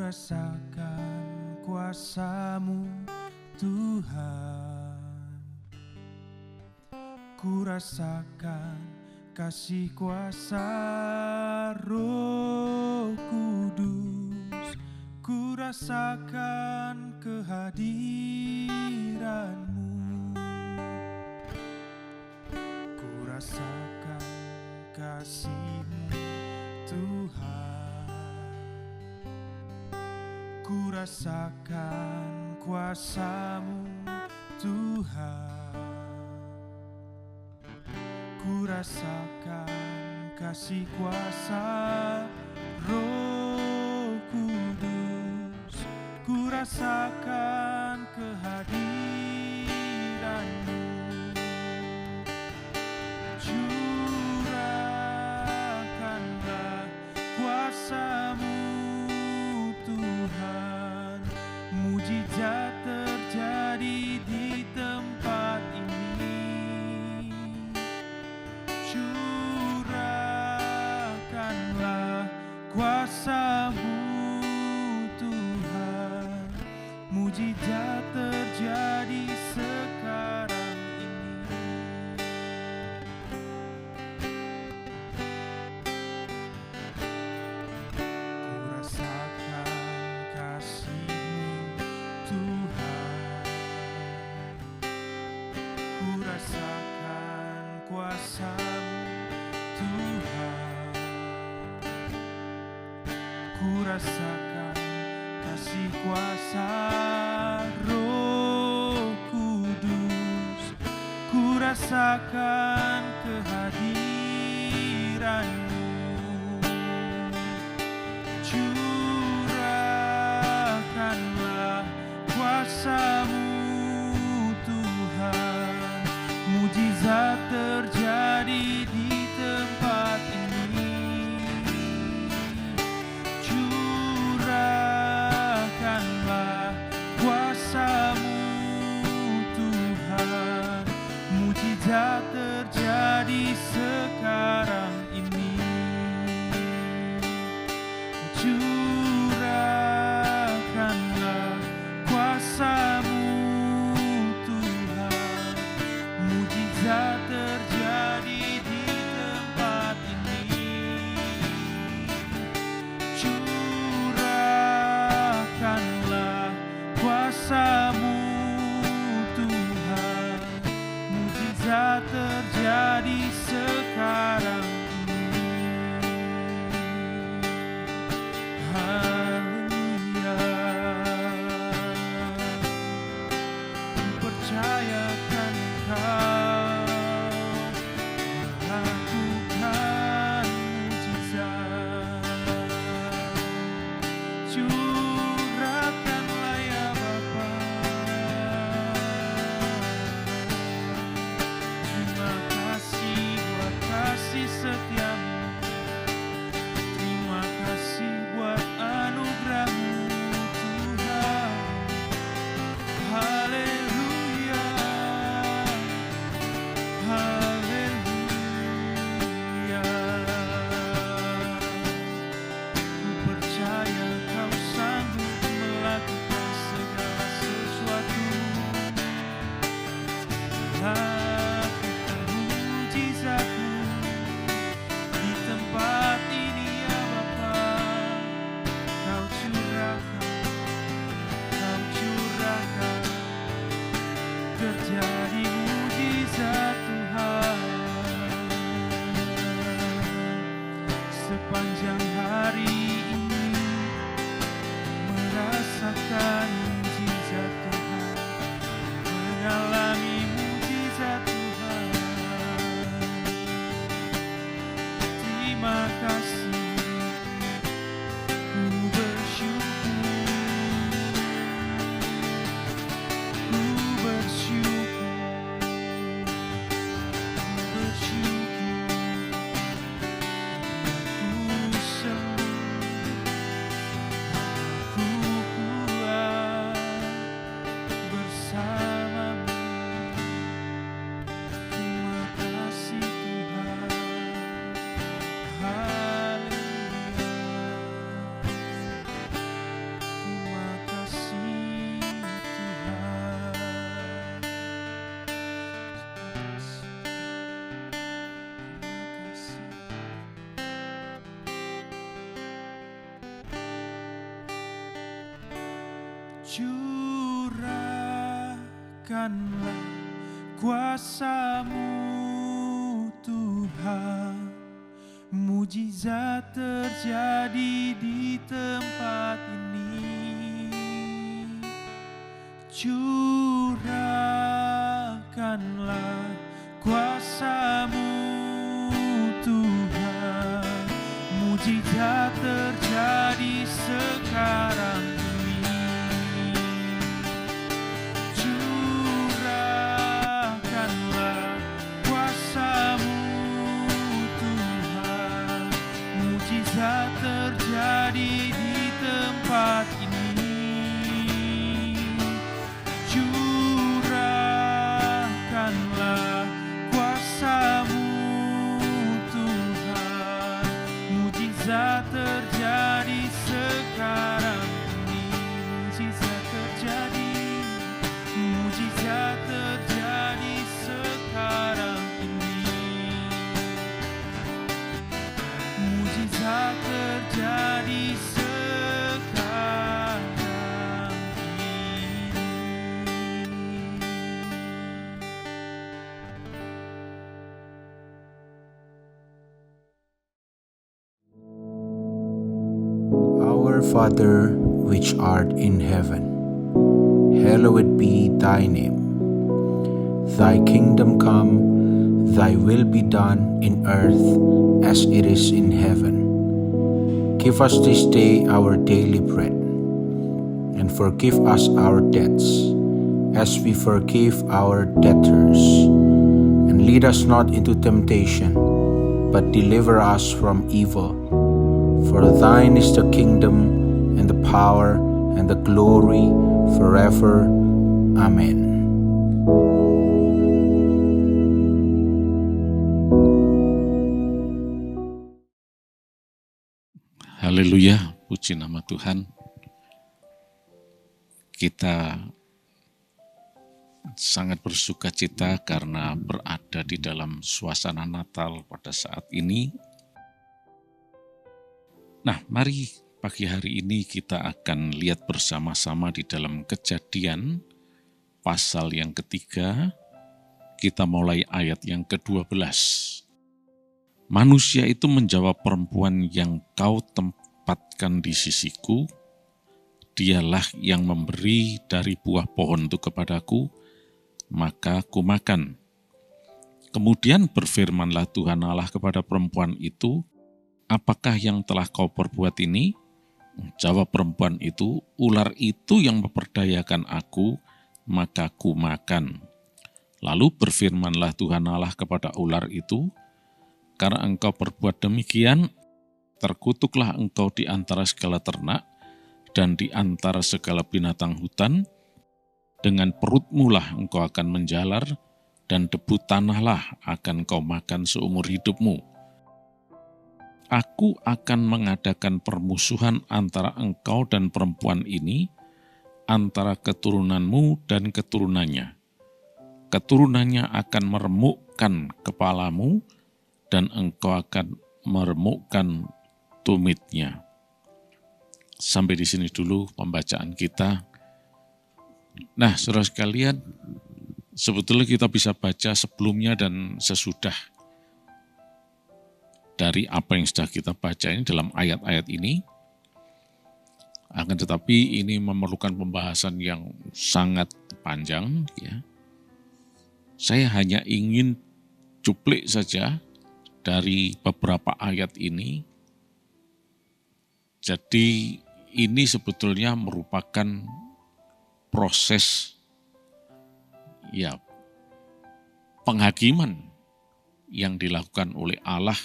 rasakan kuasa-Mu Tuhan. Ku rasakan kasih kuasa Roh Kudus. Ku rasakan kehadiran-Mu. Ku rasakan kasih-Mu Tuhan. Ku rasakan kuasa-Mu Tuhan. Ku rasakan kasih kuasa Roh Kudus. Ku rasakan kehadiran-Mu. Curahkanlah kuasa-Mu Tuhan. Mujizat terjadi di tempat ini. Curahkanlah kuasa-Mu Tuhan. Mujizat terjadi sekarang ini. Ku rasakan kasih-Mu Tuhan. Ku rasakan kuasa-Mu Tuhan. Ku rasakan kasih kuasa Roh Kudus. Ku rasakan kehadiran-Mu. Curahkanlah kuasa-Mu Tuhan. Mujizat terjadi di tempat ini. Curahkanlah kuasa-Mu Tuhan. Mujizat terjadi sekarang ini. Curahkanlah kuasa-Mu Tuhan. Mujizat terjadi di tempat ini. Curahkanlah kuasa-Mu Tuhan. Mujizat terjadi sekarang ini. Haleluya. Ku percayakan Engkau melakukan mujizat. Curahkanlah ya Bapa. Terima kasih Curahkanlah kuasa-Mu Tuhan, mujizat terjadi di tempat ini. Curahkanlah kuasa-Mu Tuhan, mujizat terjadi sekarang ini. Curahkanlah kuasa-Mu Tuhan, mujizat terjadi di tempat ini. Curahkanlah kuasa-Mu Tuhan, mujizat terjadi sekarang ini. Mujizat terjadi, mujizat terjadi sekarang ini. Mujizat terjadi sekarang ini. Our Father, which art in heaven, hallowed be thy name. Thy kingdom come, thy will be done in earth as it is in heaven. Give us this day our daily bread, and forgive us our debts, as we forgive our debtors. And lead us not into temptation, but deliver us from evil. For thine is the kingdom, and the power, and the glory, forever. Amen. Haleluya, puji nama Tuhan. Kita sangat bersuka cita karena berada di dalam suasana Natal pada saat ini. Nah, mari pagi hari ini kita akan lihat bersama-sama di dalam Kejadian pasal yang ketiga. Kita mulai ayat yang ke-12. Manusia itu menjawab perempuan yang kau tempatkan di sisiku, dialah yang memberi dari buah pohon itu kepadaku, maka ku makan. Kemudian berfirmanlah Tuhan Allah kepada perempuan itu, apakah yang telah kau perbuat ini? Jawab perempuan itu, ular itu yang memperdayakan aku, maka ku makan. Lalu berfirmanlah Tuhan Allah kepada ular itu, karena engkau berbuat demikian, terkutuklah engkau di antara segala ternak dan di antara segala binatang hutan. Dengan perutmu lah engkau akan menjalar, dan debu tanahlah akan kau makan seumur hidupmu. Aku akan mengadakan permusuhan antara engkau dan perempuan ini, antara keturunanmu dan keturunannya. Keturunannya akan meremukkan kepalamu, dan engkau akan meremukkan tumitnya. Sampai di sini dulu pembacaan kita. Nah, saudara sekalian, sebetulnya kita bisa baca sebelumnya dan sesudah dari apa yang sudah kita baca ini dalam ayat-ayat ini. Akan tetapi ini memerlukan pembahasan yang sangat panjang. Ya. Saya hanya ingin cuplik saja dari beberapa ayat ini. Jadi ini sebetulnya merupakan proses penghakiman yang dilakukan oleh Allah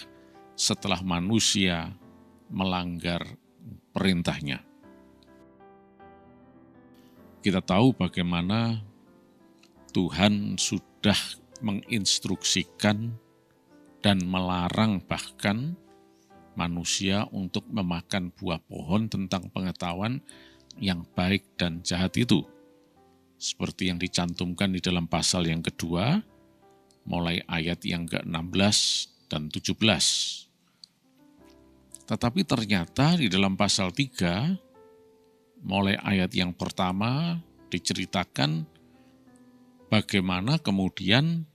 setelah manusia melanggar perintahnya. Kita tahu bagaimana Tuhan sudah menginstruksikan dan melarang bahkan manusia untuk memakan buah pohon tentang pengetahuan yang baik dan jahat itu. Seperti yang dicantumkan di dalam pasal yang kedua, mulai ayat yang ke-16 dan 17. Tetapi ternyata di dalam pasal 3, mulai ayat yang pertama diceritakan bagaimana kemudian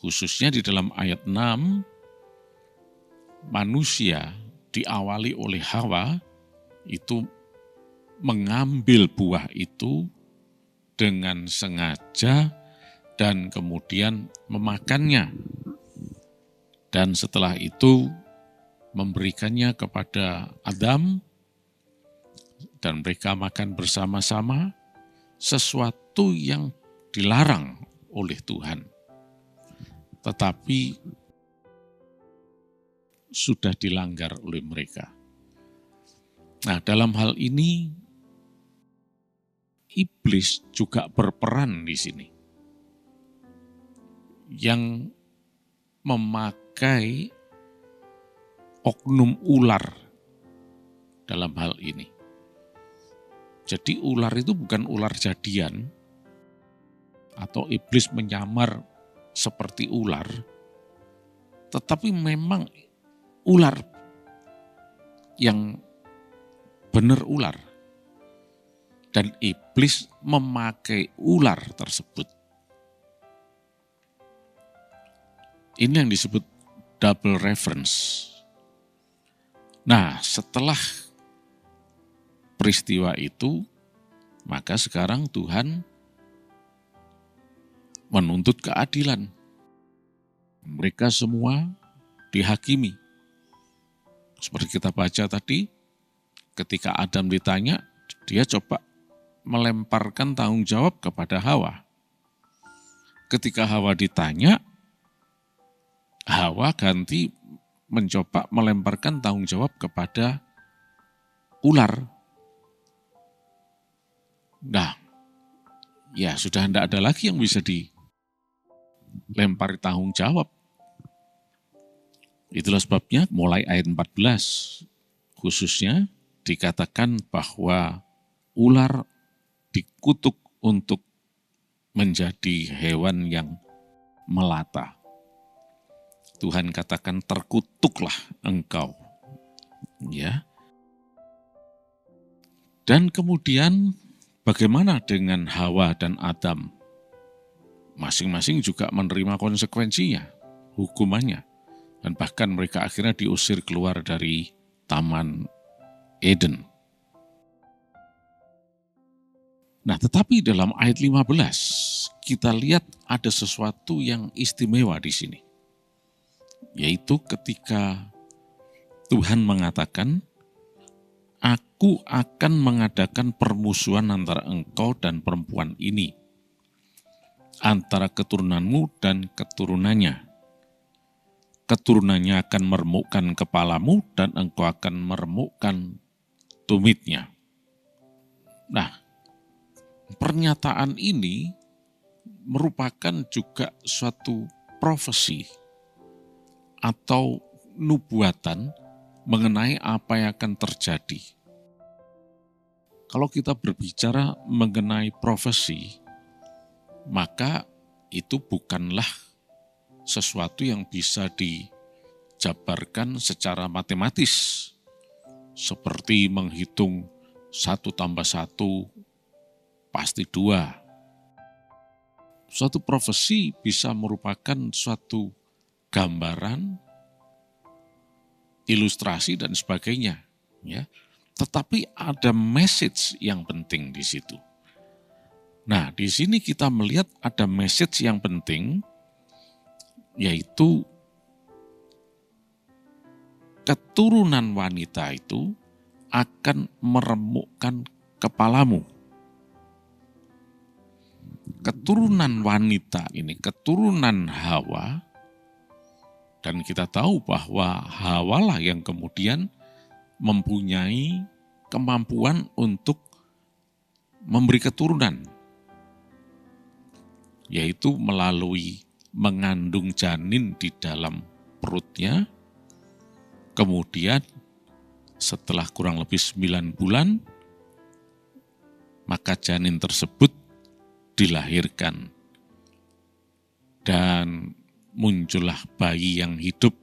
khususnya di dalam ayat 6, manusia diawali oleh Hawa itu mengambil buah itu dengan sengaja dan kemudian memakannya. Dan setelah itu memberikannya kepada Adam dan mereka makan bersama-sama, sesuatu yang dilarang oleh Tuhan. Tetapi sudah dilanggar oleh mereka. Nah, dalam hal ini iblis juga berperan di sini. Yang memakai oknum ular dalam hal ini. Jadi ular itu bukan ular jadian, atau iblis menyamar seperti ular, tetapi memang ular yang benar ular. Dan iblis memakai ular tersebut. Ini yang disebut double reference. Nah, setelah peristiwa itu, maka sekarang Tuhan menuntut keadilan. Mereka semua dihakimi. Seperti kita baca tadi, ketika Adam ditanya, dia coba melemparkan tanggung jawab kepada Hawa. Ketika Hawa ditanya, Hawa ganti mencoba melemparkan tanggung jawab kepada ular. Nah, ya sudah tidak ada lagi yang bisa dilempari tanggung jawab. Itulah sebabnya mulai ayat 14 khususnya dikatakan bahwa ular dikutuk untuk menjadi hewan yang melata. Tuhan katakan terkutuklah engkau. Ya. Dan kemudian bagaimana dengan Hawa dan Adam? Masing-masing juga menerima konsekuensinya, hukumannya. Dan bahkan mereka akhirnya diusir keluar dari Taman Eden. Nah, tetapi dalam ayat 15 kita lihat ada sesuatu yang istimewa di sini. Yaitu ketika Tuhan mengatakan, Aku akan mengadakan permusuhan antara engkau dan perempuan ini, antara keturunanmu dan keturunannya. Keturunannya akan meremukkan kepalamu dan engkau akan meremukkan tumitnya. Nah, pernyataan ini merupakan juga suatu profesi atau nubuatan mengenai apa yang akan terjadi. Kalau kita berbicara mengenai profesi, maka itu bukanlah sesuatu yang bisa dijabarkan secara matematis, seperti menghitung 1 tambah 1 pasti 2. Suatu profesi bisa merupakan suatu gambaran, ilustrasi dan sebagainya, ya. Tetapi ada message yang penting di situ. Nah, di sini kita melihat ada message yang penting, yaitu keturunan wanita itu akan meremukkan kepalamu. Keturunan wanita ini, keturunan Hawa, dan kita tahu bahwa Hawa lah yang kemudian mempunyai kemampuan untuk memberi keturunan, yaitu melalui mengandung janin di dalam perutnya, kemudian setelah kurang lebih 9 bulan, maka janin tersebut dilahirkan. Dan muncullah bayi yang hidup,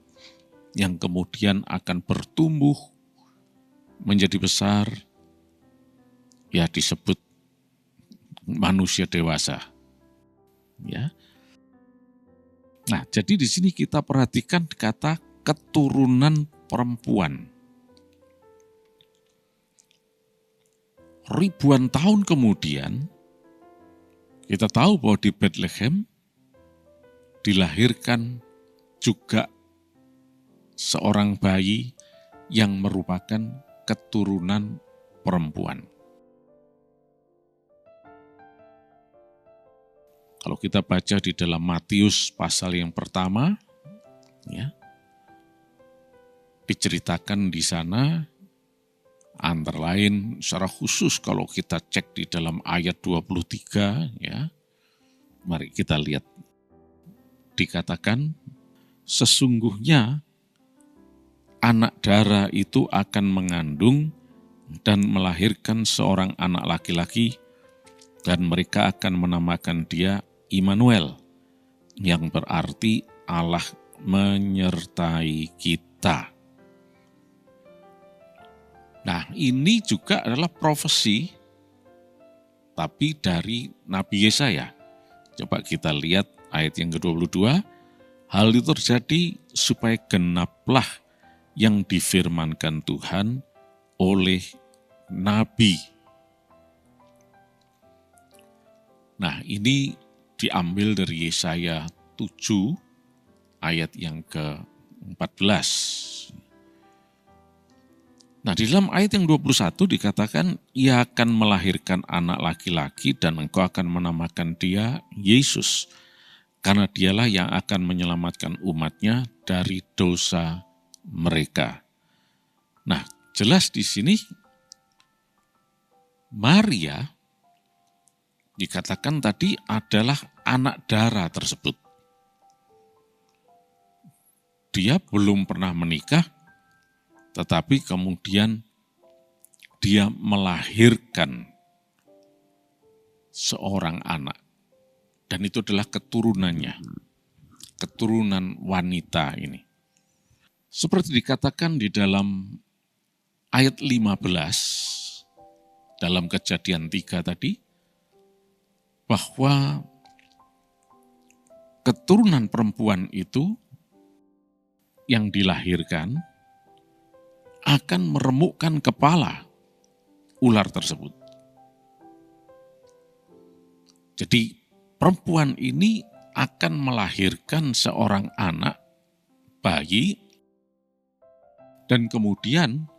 yang kemudian akan bertumbuh, menjadi besar, ya disebut manusia dewasa. Ya. Nah, jadi di sini kita perhatikan kata keturunan perempuan. Ribuan tahun kemudian, kita tahu bahwa di Bethlehem dilahirkan juga seorang bayi yang merupakan keturunan perempuan. Kalau kita baca di dalam Matius pasal yang pertama, ya, diceritakan di sana, antara lain secara khusus kalau kita cek di dalam ayat 23, ya, mari kita lihat. Dikatakan, sesungguhnya anak dara itu akan mengandung dan melahirkan seorang anak laki-laki, dan mereka akan menamakan dia Immanuel, yang berarti Allah menyertai kita. Nah, ini juga adalah profesi, tapi dari Nabi Yesaya. Coba kita lihat ayat yang ke-22, hal itu terjadi supaya genaplah yang difirmankan Tuhan oleh Nabi. Nah, ini diambil dari Yesaya 7 ayat yang ke-14. Nah, di dalam ayat yang 21 dikatakan, ia akan melahirkan anak laki-laki dan engkau akan menamakan dia Yesus, karena dialah yang akan menyelamatkan umatnya dari dosa mereka. Nah, jelas di sini Maria dikatakan tadi adalah anak dara tersebut. Dia belum pernah menikah, tetapi kemudian dia melahirkan seorang anak. Dan itu adalah keturunannya, keturunan wanita ini. Seperti dikatakan di dalam ayat 15, dalam Kejadian 3 tadi, bahwa keturunan perempuan itu yang dilahirkan akan meremukkan kepala ular tersebut. Jadi perempuan ini akan melahirkan seorang anak bayi, dan kemudian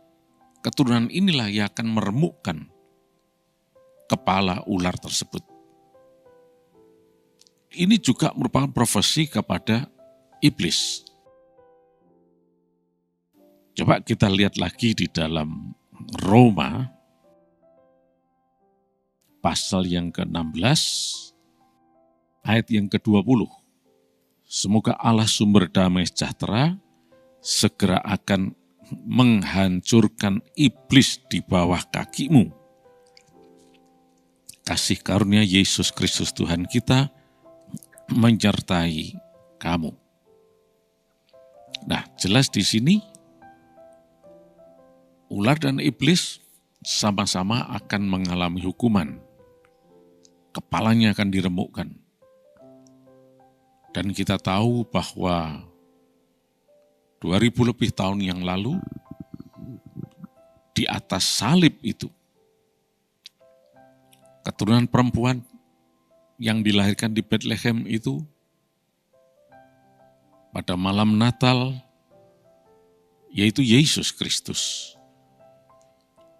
keturunan inilah yang akan meremukkan kepala ular tersebut. Ini juga merupakan profesi kepada iblis. Coba kita lihat lagi di dalam Roma, pasal yang ke-16, ayat yang ke-20. Semoga Allah sumber damai sejahtera segera akan menghancurkan iblis di bawah kakimu. Kasih karunia Yesus Kristus Tuhan kita menyertai kamu. Nah, jelas di sini ular dan iblis sama-sama akan mengalami hukuman. Kepalanya akan diremukkan. Dan kita tahu bahwa 2000 lebih tahun yang lalu, di atas salib itu, keturunan perempuan yang dilahirkan di Bethlehem itu, pada malam Natal, yaitu Yesus Kristus.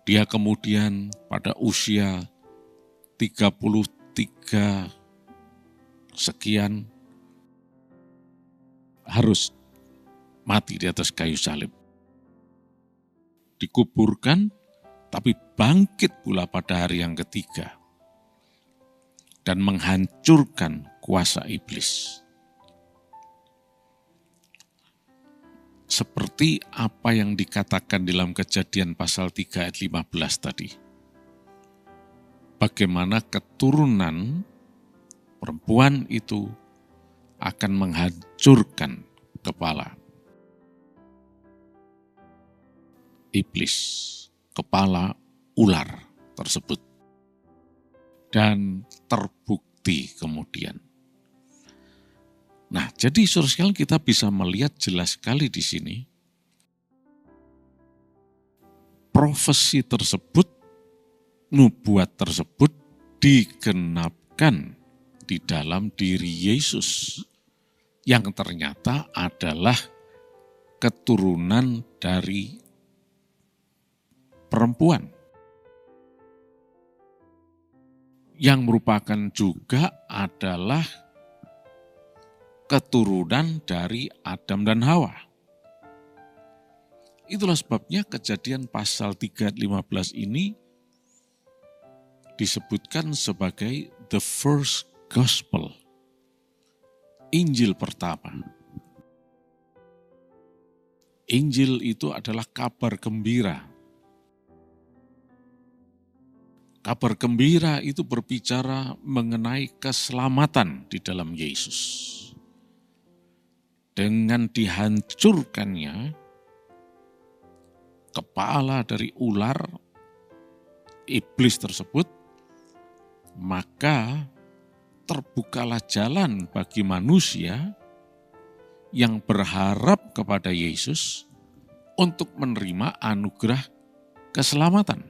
Dia kemudian pada usia 33 sekian harus mati di atas kayu salib. Dikuburkan, tapi bangkit pula pada hari yang ketiga dan menghancurkan kuasa iblis. Seperti apa yang dikatakan dalam Kejadian pasal 3 ayat 15 tadi. Bagaimana keturunan perempuan itu akan menghancurkan kepala iblis, kepala ular tersebut. dan terbukti kemudian. Nah, jadi saudara sekalian, kita bisa melihat jelas sekali di sini profesi tersebut, nubuat tersebut digenapkan di dalam diri Yesus yang ternyata adalah keturunan dari perempuan yang merupakan juga adalah keturunan dari Adam dan Hawa. Itulah sebabnya Kejadian pasal 3 ayat 15 ini disebutkan sebagai the first gospel, Injil pertama. Injil itu adalah kabar gembira. Kabar gembira itu berbicara mengenai keselamatan di dalam Yesus. Dengan dihancurkannya kepala dari ular, iblis tersebut, maka terbukalah jalan bagi manusia yang berharap kepada Yesus untuk menerima anugerah keselamatan.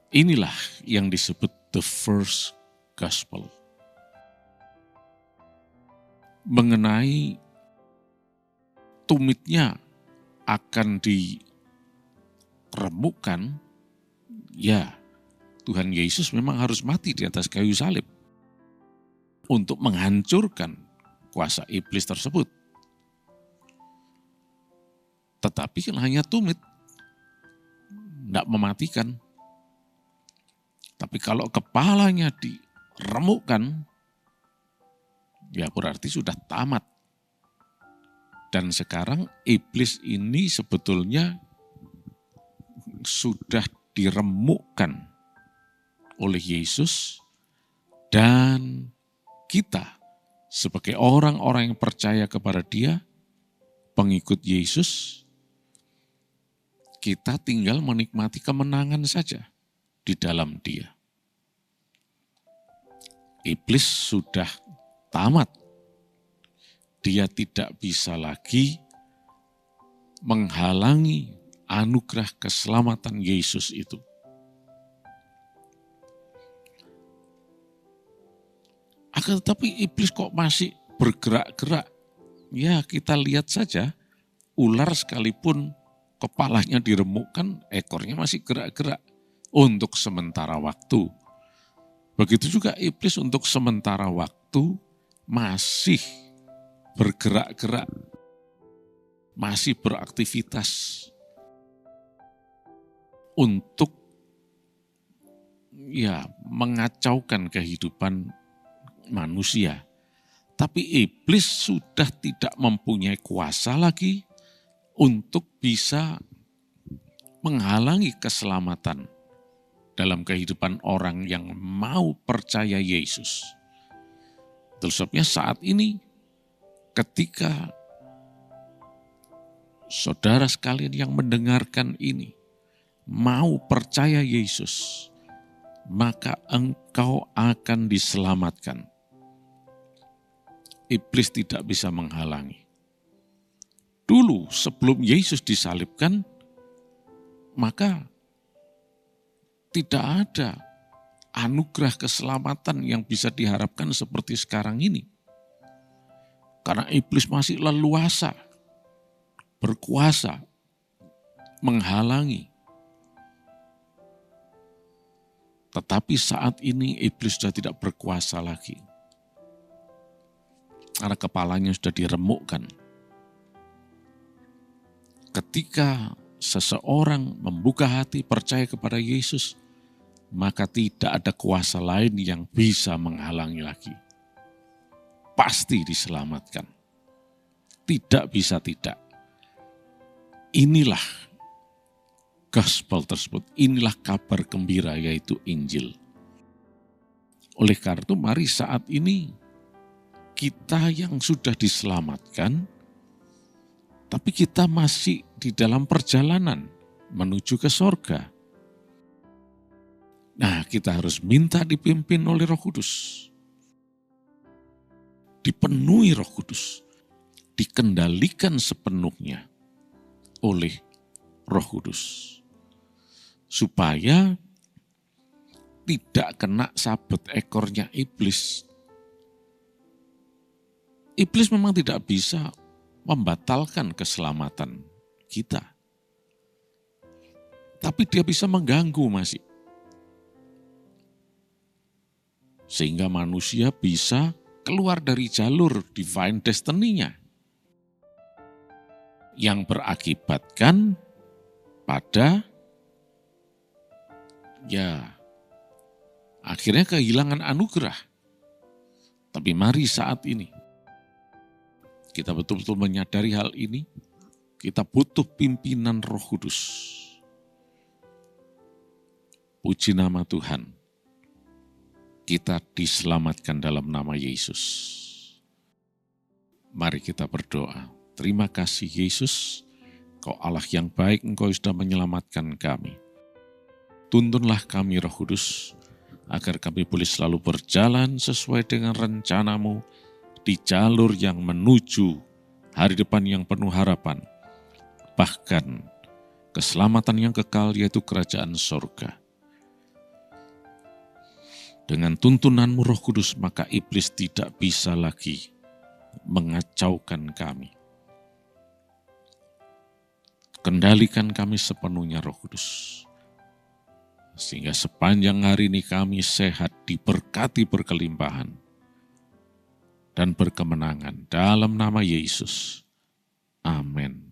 Inilah yang disebut the first gospel. Mengenai tumitnya akan diremukkan, ya Tuhan Yesus memang harus mati di atas kayu salib untuk menghancurkan kuasa iblis tersebut. Tetapi kan hanya tumit, tidak mematikan. Tapi kalau kepalanya diremukkan, ya berarti sudah tamat. Dan sekarang iblis ini sebetulnya sudah diremukkan oleh Yesus, dan kita sebagai orang-orang yang percaya kepada Dia, pengikut Yesus, kita tinggal menikmati kemenangan saja di dalam Dia. Iblis sudah tamat. Dia tidak bisa lagi menghalangi anugerah keselamatan Yesus itu. Akan tetapi iblis kok masih bergerak-gerak? Ya, kita lihat saja, ular sekalipun kepalanya diremukkan, ekornya masih gerak-gerak untuk sementara waktu. Begitu juga iblis untuk sementara waktu masih bergerak-gerak, masih beraktivitas untuk mengacaukan kehidupan manusia. Tapi iblis sudah tidak mempunyai kuasa lagi untuk bisa menghalangi keselamatan dalam kehidupan orang yang mau percaya Yesus. Itu sebabnya saat ini ketika saudara sekalian yang mendengarkan ini mau percaya Yesus, maka engkau akan diselamatkan. Iblis tidak bisa menghalangi. Dulu sebelum Yesus disalibkan, maka tidak ada anugerah keselamatan yang bisa diharapkan seperti sekarang ini. Karena iblis masih leluasa, berkuasa, menghalangi. Tetapi saat ini iblis sudah tidak berkuasa lagi. Karena kepalanya sudah diremukkan. Ketika seseorang membuka hati percaya kepada Yesus, maka tidak ada kuasa lain yang bisa menghalangi lagi. Pasti diselamatkan. Tidak bisa tidak. Inilah gospel tersebut, inilah kabar gembira yaitu Injil. Oleh karena itu mari saat ini kita yang sudah diselamatkan, tapi kita masih di dalam perjalanan menuju ke sorga. kita harus minta dipimpin oleh Roh Kudus. Dipenuhi Roh Kudus. Dikendalikan sepenuhnya oleh Roh Kudus. Supaya tidak kena sabet ekornya iblis. Iblis memang tidak bisa membatalkan keselamatan kita. Tapi dia bisa mengganggu masih. Sehingga manusia bisa keluar dari jalur divine destiny-nya. Yang berakibatkan pada akhirnya kehilangan anugerah. Tapi mari saat ini kita betul-betul menyadari hal ini. Kita butuh pimpinan Roh Kudus. Puji nama Tuhan. Kita diselamatkan dalam nama Yesus. Mari kita berdoa. Terima kasih Yesus, Kau Allah yang baik, Engkau sudah menyelamatkan kami. Tuntunlah kami Roh Kudus, agar kami boleh selalu berjalan sesuai dengan rencana-Mu di jalur yang menuju hari depan yang penuh harapan. Bahkan keselamatan yang kekal yaitu kerajaan sorga. Dengan tuntunan-Mu Roh Kudus, maka iblis tidak bisa lagi mengacaukan kami. Kendalikan kami sepenuhnya Roh Kudus. Sehingga sepanjang hari ini kami sehat, diberkati berkelimpahan, dan berkemenangan dalam nama Yesus. Amin.